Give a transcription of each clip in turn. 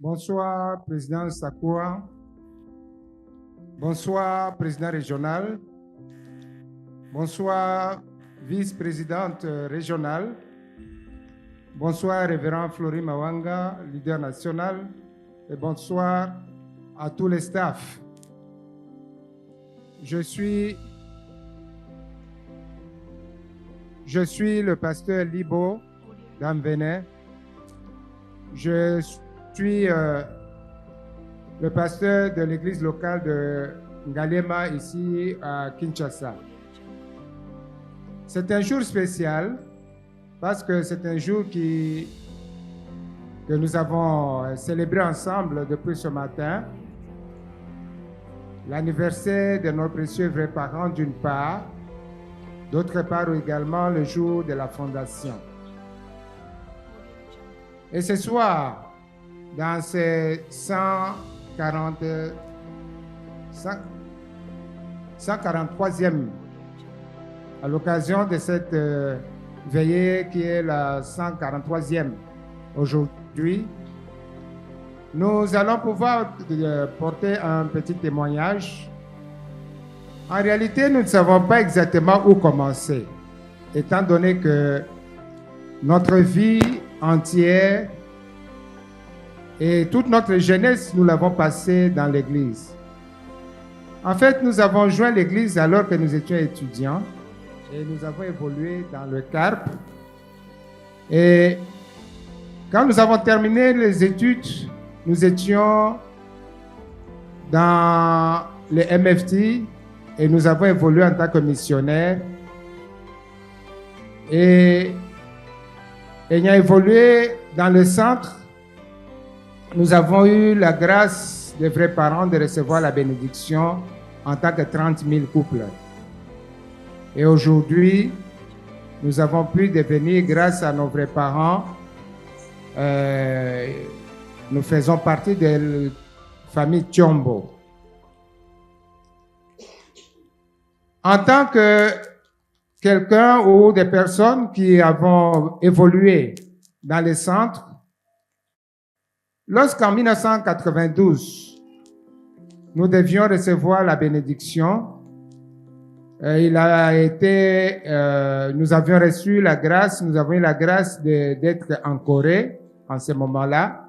Bonsoir, Président Sakura. Bonsoir, Président régional. Bonsoir, Vice-présidente régionale. Bonsoir, Révérend Florie Mawanga, leader national. Et bonsoir à tous les staffs. Je suis le pasteur Libo d'Amvenet. Je suis le pasteur de l'église locale de Ngalema ici à Kinshasa. C'est un jour spécial parce que c'est un jour que nous avons célébré ensemble depuis ce matin. L'anniversaire de nos précieux vrais parents d'une part, d'autre part également le jour de la fondation. Et ce soir, dans ces 143e, à l'occasion de cette veillée qui est la 143e aujourd'hui, nous allons pouvoir porter un petit témoignage. En réalité, nous ne savons pas exactement où commencer, étant donné que notre vie entière et toute notre jeunesse, nous l'avons passée dans l'Église. En fait, nous avons joint l'Église alors que nous étions étudiants et nous avons évolué dans le CARP. Et quand nous avons terminé les études, nous étions dans le MFT et nous avons évolué en tant que missionnaires. Et ayant évolué dans le centre, nous avons eu la grâce des vrais parents de recevoir la bénédiction en tant que 30 000 couples. Et aujourd'hui, nous avons pu devenir, grâce à nos vrais parents, nous faisons partie de la famille Tiombo. En tant que quelqu'un ou des personnes qui avons évolué dans les centres, lorsqu'en 1992, nous devions recevoir la bénédiction, nous avions reçu la grâce, nous avons eu la grâce d'être en Corée en ce moment-là,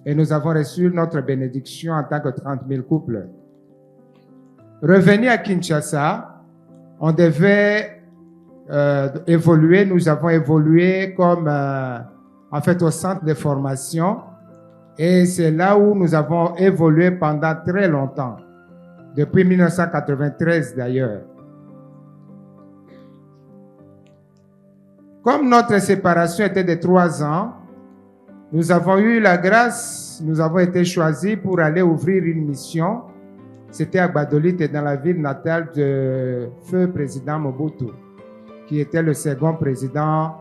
et nous avons reçu notre bénédiction en tant que 30 000 couples. Revenus à Kinshasa, on devait évoluer, nous avons évolué comme en fait au centre de formation, et c'est là où nous avons évolué pendant très longtemps, depuis 1993 d'ailleurs. Comme notre séparation était de 3 ans, nous avons eu la grâce, nous avons été choisis pour aller ouvrir une mission. C'était à Gbadolite, dans la ville natale de feu président Mobutu, qui était le second président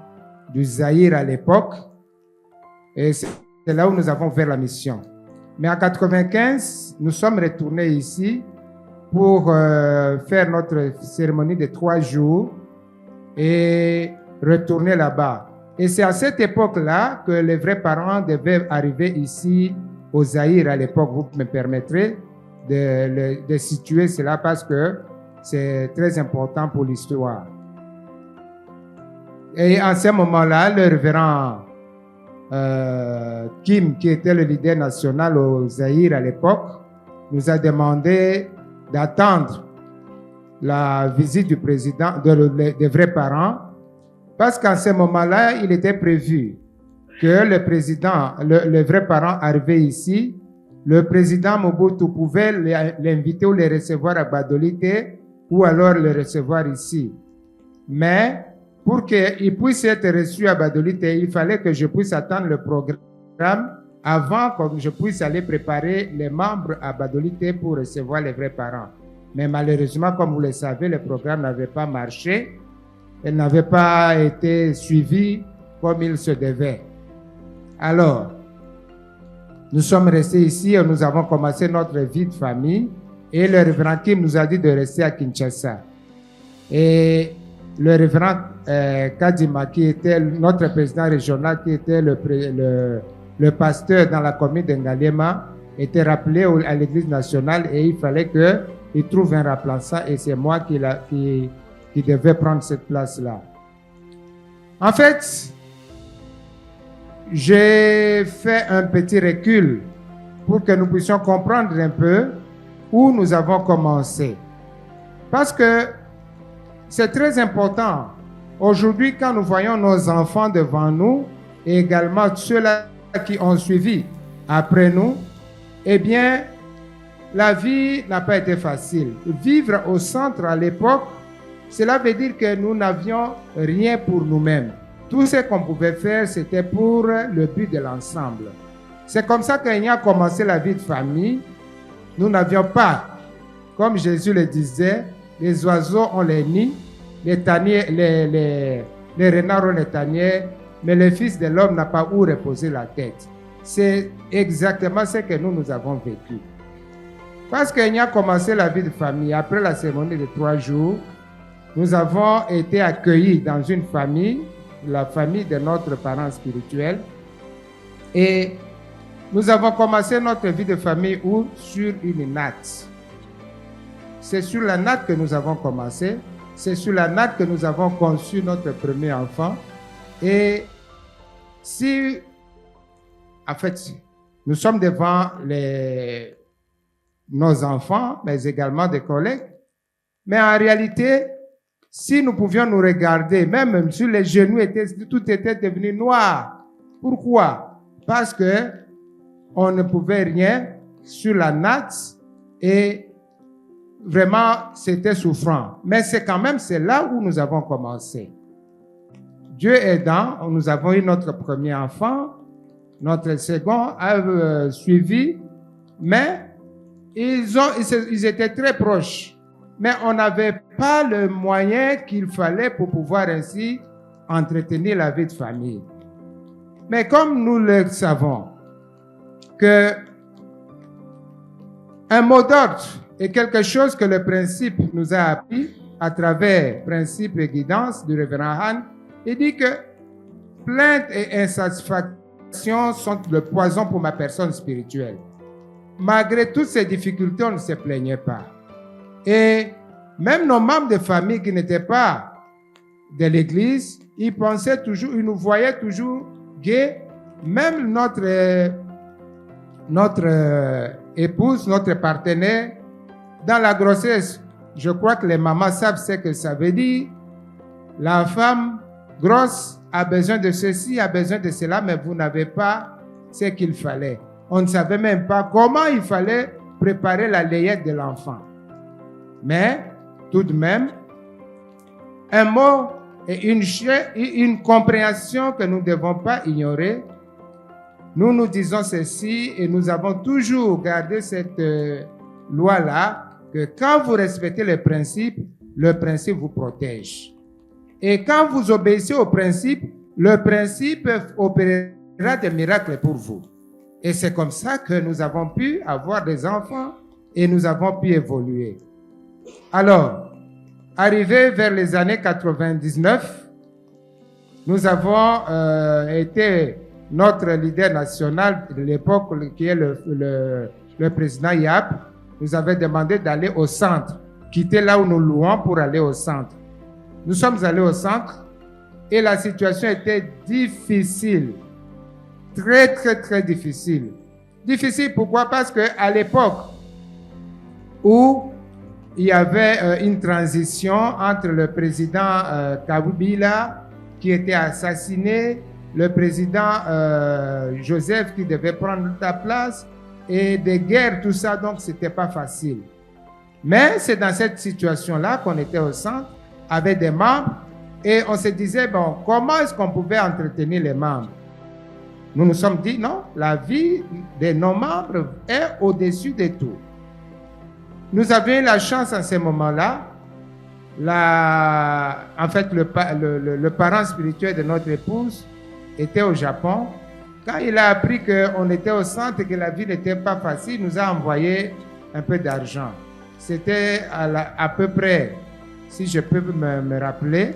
du Zaïre à l'époque. Et c'est là où nous avons fait la mission. Mais en 1995, nous sommes retournés ici pour faire notre cérémonie de 3 jours et retourner là-bas. Et c'est à cette époque-là que les vrais parents devaient arriver ici au Zaïre à l'époque. Vous me permettrez de situer cela parce que c'est très important pour l'histoire. Et en ce moment-là, le révérend Kim, qui était le leader national au Zaïre à l'époque, nous a demandé d'attendre la visite du président, des vrais parents, parce qu'en ce moment-là, il était prévu que le président, les vrais parents arrivaient ici, le président Mobutu pouvait l'inviter ou les recevoir à Gbadolite ou alors les recevoir ici. Mais pour qu'il puisse être reçu à Gbadolite, il fallait que je puisse attendre le programme avant que je puisse aller préparer les membres à Gbadolite pour recevoir les vrais parents. Mais malheureusement, comme vous le savez, le programme n'avait pas marché. Elle n'avait pas été suivie comme il se devait. Alors, nous sommes restés ici et nous avons commencé notre vie de famille. Et le révérend Kim nous a dit de rester à Kinshasa. Et le révérend Kadima, qui était notre président régional, qui était le le pasteur dans la commune de Ngaliema était rappelé à l'église nationale et il fallait qu'il trouve un remplaçant et c'est moi qui devais prendre cette place-là. En fait, j'ai fait un petit recul pour que nous puissions comprendre un peu où nous avons commencé. Parce que c'est très important. Aujourd'hui, quand nous voyons nos enfants devant nous et également ceux-là qui ont suivi après nous, eh bien, la vie n'a pas été facile. Vivre au centre à l'époque, cela veut dire que nous n'avions rien pour nous-mêmes. Tout ce qu'on pouvait faire, c'était pour le but de l'ensemble. C'est comme ça qu'il a commencé la vie de famille. Nous n'avions pas, comme Jésus le disait, les oiseaux ont les nids, les renards ont les tanières, mais le Fils de l'homme n'a pas où reposer la tête. C'est exactement ce que nous avons vécu. Parce qu'il a commencé la vie de famille, après la cérémonie de 3 jours, nous avons été accueillis dans une famille, la famille de notre parent spirituel, et nous avons commencé notre vie de famille sur une natte. C'est sur la natte que nous avons commencé. C'est sur la natte que nous avons conçu notre premier enfant. Et si, en fait, nous sommes devant nos enfants, mais également des collègues, mais en réalité, si nous pouvions nous regarder, même sur les genoux, tout était devenu noir. Pourquoi? Parce que on ne pouvait rien sur la natte et vraiment, c'était souffrant. Mais c'est là où nous avons commencé. Dieu aidant, nous avons eu notre premier enfant, notre second a suivi, mais ils étaient très proches. Mais on n'avait pas le moyen qu'il fallait pour pouvoir ainsi entretenir la vie de famille. Mais comme nous le savons, que un mot d'ordre est quelque chose que le principe nous a appris à travers principe et guidance du révérend Han. Il dit que plainte et insatisfaction sont le poison pour ma personne spirituelle. Malgré toutes ces difficultés, on ne se plaignait pas. Et même nos membres de famille qui n'étaient pas de l'église, ils pensaient toujours, ils nous voyaient toujours gais. Même notre épouse, notre partenaire, dans la grossesse, je crois que les mamans savent ce que ça veut dire. La femme grosse a besoin de ceci, a besoin de cela, mais vous n'avez pas ce qu'il fallait. On ne savait même pas comment il fallait préparer la layette de l'enfant. Mais, tout de même, un mot et une compréhension que nous ne devons pas ignorer. Nous nous disons ceci et nous avons toujours gardé cette loi-là, que quand vous respectez le principe vous protège. Et quand vous obéissez au principe, le principe opérera des miracles pour vous. Et c'est comme ça que nous avons pu avoir des enfants et nous avons pu évoluer. Alors, arrivé vers les années 99, nous avons été notre leader national de l'époque, qui est le président Yap, nous avait demandé d'aller au centre, quitter là où nous louons pour aller au centre. Nous sommes allés au centre et la situation était difficile. Très, très, très difficile. Difficile pourquoi? Parce qu'à l'époque où il y avait une transition entre le président Kabila qui était assassiné, le président Joseph qui devait prendre ta place, et des guerres, tout ça, donc c'était pas facile. Mais c'est dans cette situation-là qu'on était au centre avec des membres et on se disait, bon, comment est-ce qu'on pouvait entretenir les membres? Nous nous sommes dit, non, la vie de nos membres est au-dessus de tout. Nous avions eu la chance en ce moment-là, en fait, le parent spirituel de notre épouse était au Japon. Quand il a appris qu'on était au centre et que la vie n'était pas facile, il nous a envoyé un peu d'argent. C'était à peu près, si je peux me rappeler,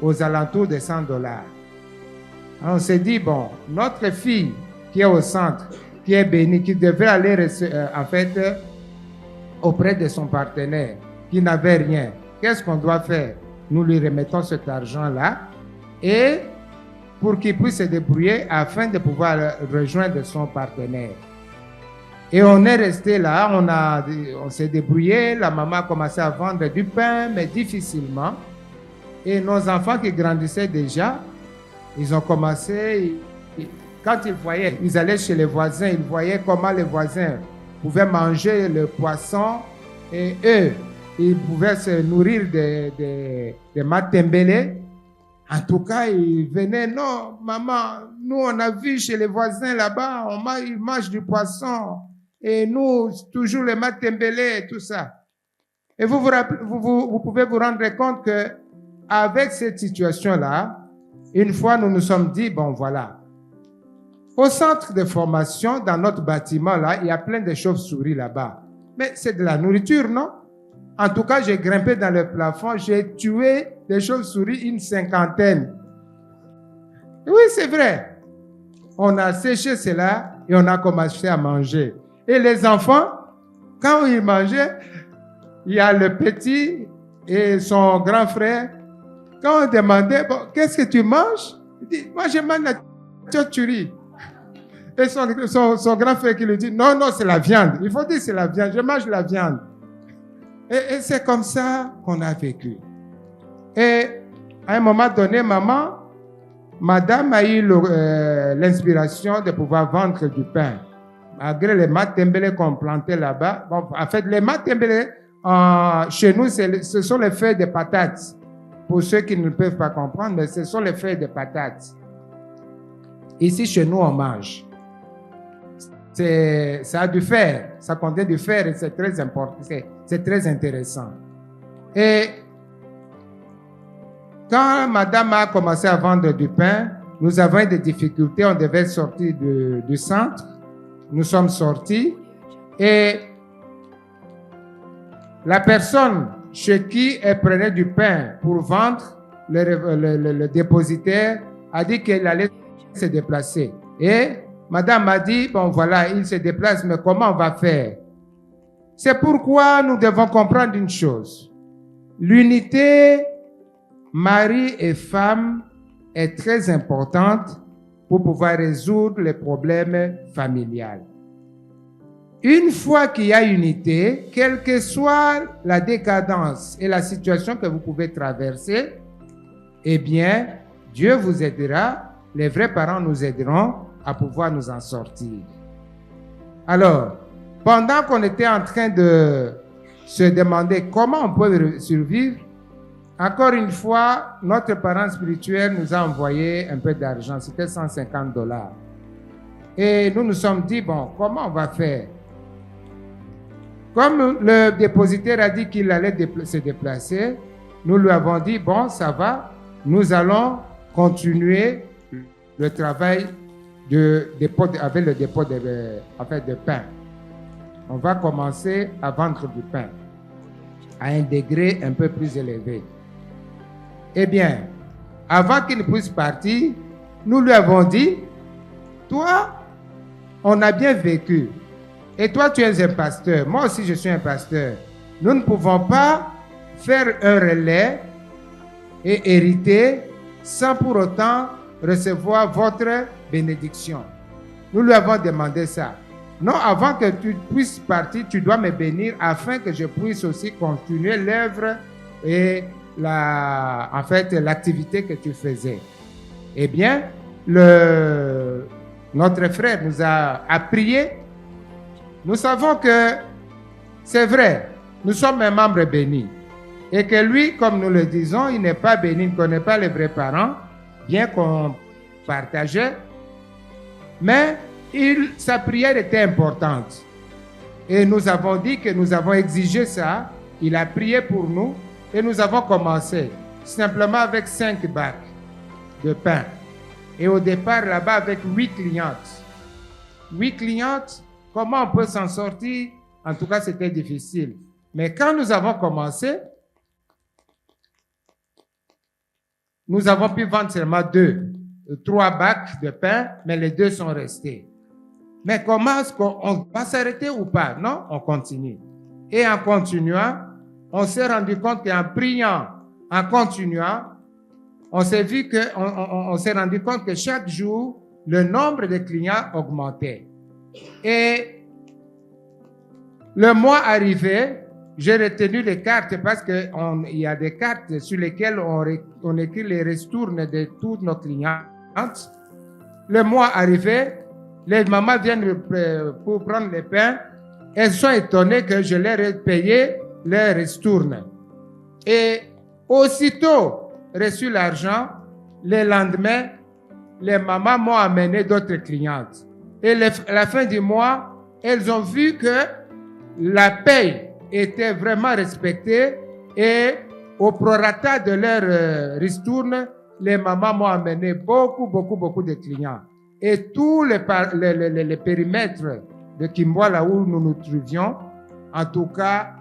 aux alentours de $100. On s'est dit, bon, notre fille qui est au centre, qui est béni, qui devrait aller auprès de son partenaire, qui n'avait rien. Qu'est-ce qu'on doit faire? Nous lui remettons cet argent-là et pour qu'il puisse se débrouiller afin de pouvoir rejoindre son partenaire. Et on est resté là, on s'est débrouillé, la maman a commencé à vendre du pain, mais difficilement. Et nos enfants qui grandissaient déjà, ils ont commencé, quand ils voyaient, ils allaient chez les voisins, ils voyaient comment les voisins pouvaient manger le poisson et eux, ils pouvaient se nourrir des matembele. En tout cas, ils venaient, non, maman, nous on a vu chez les voisins là-bas, ils mangent du poisson. Et nous, toujours les matembele, tout ça. Et vous pouvez vous rendre compte que avec cette situation-là, une fois nous nous sommes dit, bon voilà, au centre de formation, dans notre bâtiment là, il y a plein de chauves-souris là-bas. Mais c'est de la nourriture, non? En tout cas, j'ai grimpé dans le plafond, j'ai tué des chauves-souris une 50aine. Oui, c'est vrai. On a séché cela et on a commencé à manger. Et les enfants, quand ils mangeaient, il y a le petit et son grand frère. Quand on demandait, bon, qu'est-ce que tu manges? Il dit, moi je mange la chauve-souris. Et son grand frère qui lui dit, non, c'est la viande. Il faut dire c'est la viande, je mange la viande. Et c'est comme ça qu'on a vécu. Et à un moment donné, madame a eu l'inspiration de pouvoir vendre du pain. Malgré les matembele qu'on plantait là-bas. Bon, en fait, les matembele, chez nous, ce sont les feuilles de patates. Pour ceux qui ne peuvent pas comprendre, mais ce sont les feuilles de patates. Ici, chez nous, on mange. Ça a du fer, ça contient du fer et c'est très important, c'est très intéressant. Et quand madame a commencé à vendre du pain, nous avons eu des difficultés, on devait sortir du centre. Nous sommes sortis et la personne chez qui elle prenait du pain pour vendre, le dépositaire a dit qu'elle allait se déplacer. Et madame a dit, bon voilà, il se déplace, mais comment on va faire? C'est pourquoi nous devons comprendre une chose. L'unité mari et femme est très importante pour pouvoir résoudre les problèmes familiaux. Une fois qu'il y a unité, quelle que soit la décadence et la situation que vous pouvez traverser, eh bien, Dieu vous aidera, les vrais parents nous aideront à pouvoir nous en sortir. Alors, pendant qu'on était en train de se demander comment on peut survivre, encore une fois, notre parent spirituel nous a envoyé un peu d'argent, c'était $150. Et nous nous sommes dit, bon, comment on va faire? Comme le dépositaire a dit qu'il allait se déplacer, nous lui avons dit, bon, ça va, nous allons continuer le travail avec le dépôt de pain. On va commencer à vendre du pain à un degré un peu plus élevé. Eh bien, avant qu'il ne puisse partir, nous lui avons dit, toi, on a bien vécu. Et toi, tu es un pasteur. Moi aussi, je suis un pasteur. Nous ne pouvons pas faire un relais et hériter sans pour autant recevoir votre bénédiction. Nous lui avons demandé ça. Non, avant que tu puisses partir, tu dois me bénir afin que je puisse aussi continuer l'œuvre et l'activité que tu faisais. Eh bien, notre frère nous a prié. Nous savons que c'est vrai, nous sommes un membre béni. Et que lui, comme nous le disons, il n'est pas béni, il ne connaît pas les vrais parents, bien qu'on partageait. Mais sa prière était importante. Et nous avons dit que nous avons exigé ça. Il a prié pour nous. Et nous avons commencé simplement avec 5 bacs de pain. Et au départ, là-bas, avec 8 clientes. 8 clientes, comment on peut s'en sortir? En tout cas, c'était difficile. Mais quand nous avons commencé, nous avons pu vendre seulement 3 bacs de pain, mais les 2 sont restés. Mais comment est-ce qu'on va s'arrêter ou pas? Non, on continue. Et en continuant, on s'est rendu compte qu'en priant, en continuant, on s'est rendu compte que chaque jour, le nombre de clients augmentait. Et le mois arrivé, j'ai retenu les cartes parce qu'il y a des cartes sur lesquelles on écrit les ristournes de tous nos clientes. Le mois arrivé, les mamans viennent pour prendre les pains. Elles sont étonnées que je leur ai payé les ristournes. Et aussitôt reçu l'argent, le lendemain, les mamans m'ont amené d'autres clientes. Et à la fin du mois, elles ont vu que la paye était vraiment respectée et au prorata de leur ristourne, les mamans m'ont amené beaucoup de clients. Et tous les périmètres de Kimboa, là où nous nous trouvions, en tout cas,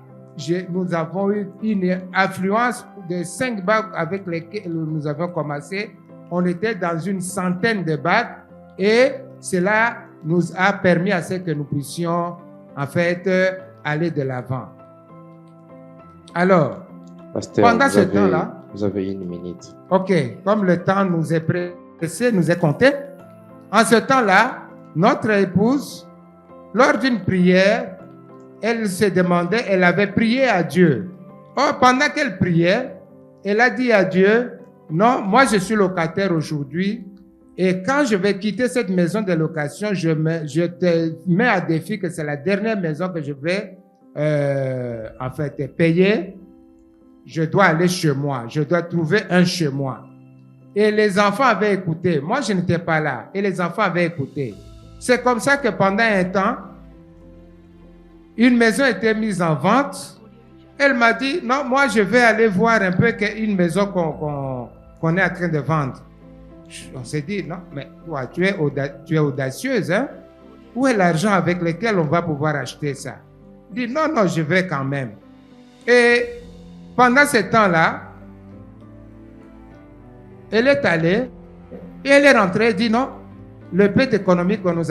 nous avons eu une affluence de 5 bacs avec lesquels nous avons commencé. On était dans une centaine de bacs et cela nous a permis à ce que nous puissions en fait aller de l'avant. Alors, Pasteur, pendant ce temps-là, vous avez 1 minute. Ok, comme le temps nous est pressé, nous est compté, en ce temps-là, notre épouse, lors d'une prière, elle se demandait, elle avait prié à Dieu. Or, pendant qu'elle priait, elle a dit à Dieu, non, moi je suis locataire aujourd'hui et quand je vais quitter cette maison de location, je te mets à défi que c'est la dernière maison que je vais en fait payer. Je dois aller chez moi, je dois trouver un chez moi. Et les enfants avaient écouté. Moi, je n'étais pas là. Et les enfants avaient écouté. C'est comme ça que pendant un temps, une maison était mise en vente. Elle m'a dit, non, moi, je vais aller voir un peu une maison qu'on est en train de vendre. On s'est dit, non, mais toi, tu es audacieuse, hein? Où est l'argent avec lequel on va pouvoir acheter ça? Elle dit, non, je vais quand même. Et pendant ce temps-là, elle est allée et elle est rentrée et dit non, le peu économique que nous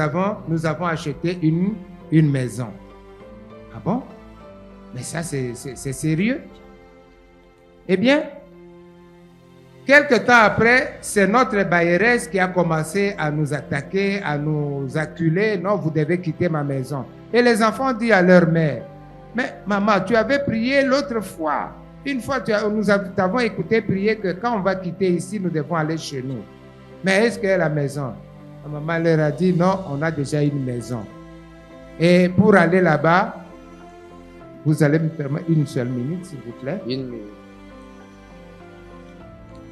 avons acheté une maison. Ah bon? Mais ça, c'est sérieux? Eh bien, quelque temps après, c'est notre bailleresse qui a commencé à nous attaquer, à nous acculer. Non, vous devez quitter ma maison. Et les enfants disent à leur mère, mais maman, tu avais prié l'autre fois. Une fois, nous t'avons écouté prier que quand on va quitter ici, nous devons aller chez nous. Mais est-ce qu'il y a la maison? La maman leur a dit, non, on a déjà une maison. Et pour aller là-bas, vous allez me permettre 1 seule minute, s'il vous plaît. 1 minute.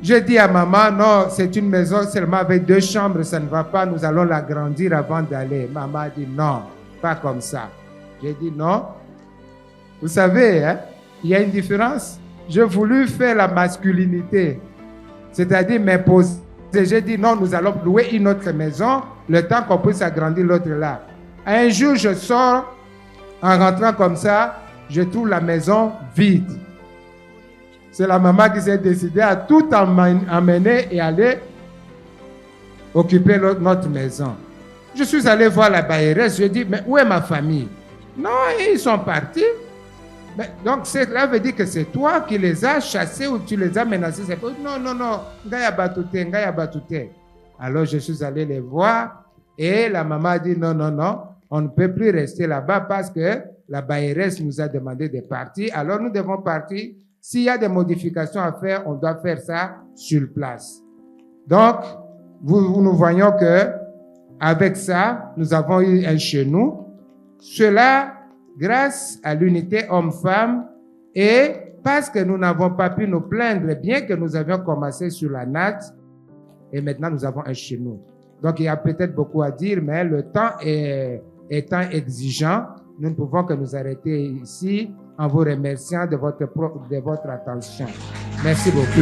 Je dis à maman, non, c'est une maison seulement avec 2 chambres, ça ne va pas, nous allons l'agrandir avant d'aller. Maman a dit, non, pas comme ça. J'ai dit, non. Vous savez, hein, il y a une différence. J'ai voulu faire la masculinité, c'est-à-dire m'imposer. J'ai dit non, nous allons louer une autre maison, le temps qu'on puisse agrandir l'autre là. Un jour, je sors, en rentrant comme ça, je trouve la maison vide. C'est la maman qui s'est décidée à tout emmener et aller occuper notre maison. Je suis allé voir la bailleresse, je dis, mais où est ma famille? Non, ils sont partis. Mais donc, cela veut dire que c'est toi qui les as chassés ou tu les as menacés. Non, Ngaya Batouté. Alors, je suis allé les voir et la maman a dit non, on ne peut plus rester là-bas parce que la bailleresse nous a demandé de partir. Alors, nous devons partir. S'il y a des modifications à faire, on doit faire ça sur place. Donc, nous voyons que avec ça, nous avons eu un chez nous. Cela, grâce à l'unité homme-femme et parce que nous n'avons pas pu nous plaindre, bien que nous avions commencé sur la natte et maintenant nous avons un chez nous. Donc il y a peut-être beaucoup à dire, mais le temps étant exigeant, nous ne pouvons que nous arrêter ici en vous remerciant de votre attention. Merci beaucoup.